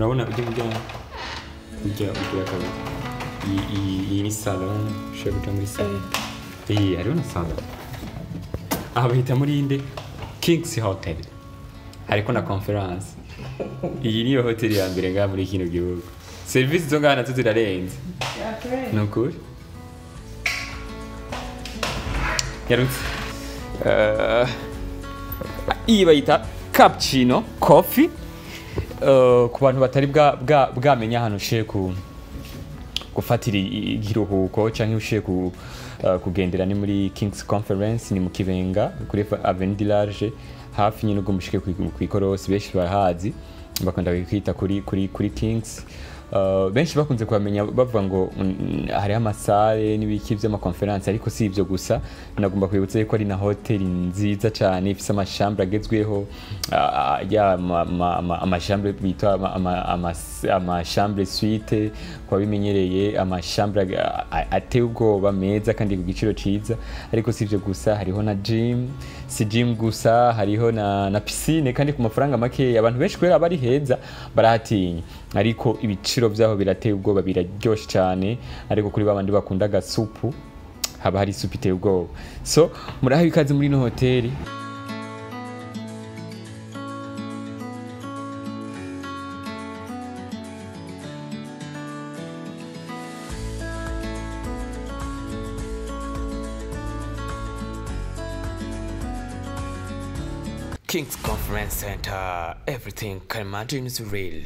urabona ujya kabiri iyi ni salon ushobora kuja muri salon hariho na salon aha bahita muri inde Kings Hotel hariko na conference iyi niyo hotel ya mbere ngaha muri kino gihugu service zo ngaha nazo zirarenze nukuri yarutse iyi bayita cappuccino coffee ku bantu batari bwamenya ahantu ushiye gufatira igiruhuko canke ushiye kugendera ni muri Kings Conference ni mu Kibenga kuri Avenue du Large hafi nyine ubwo mushike kwikorosi benshi barahazi bakunda kwita kuri Kings benshi bakunze kubamenya bavuga ngo hari amasare n'ibiki by'amakonference ariko si ibyo gusa nagomba kwibutsa ko ari na hotel nziza cyane ifise amachambre agezweho ya amachambre bita amachambre suite kwa bimenyereye amachambre ateye ubwoba meza kandi ku giciro ciza ariko si ibyo gusa hariho na gym si gym gusa hariho na piscine kandi ku mafaranga make abantu benshi kwera bari heza barahatinya ariko ibiciro byaho birateye ubwoba biraryoshe cyane ariko kuri babandi bakunda gasupu haba hari supu iteye ubwoba so muraho ikaze muri no hoteli Kings Conference Center, everything can imagine is real.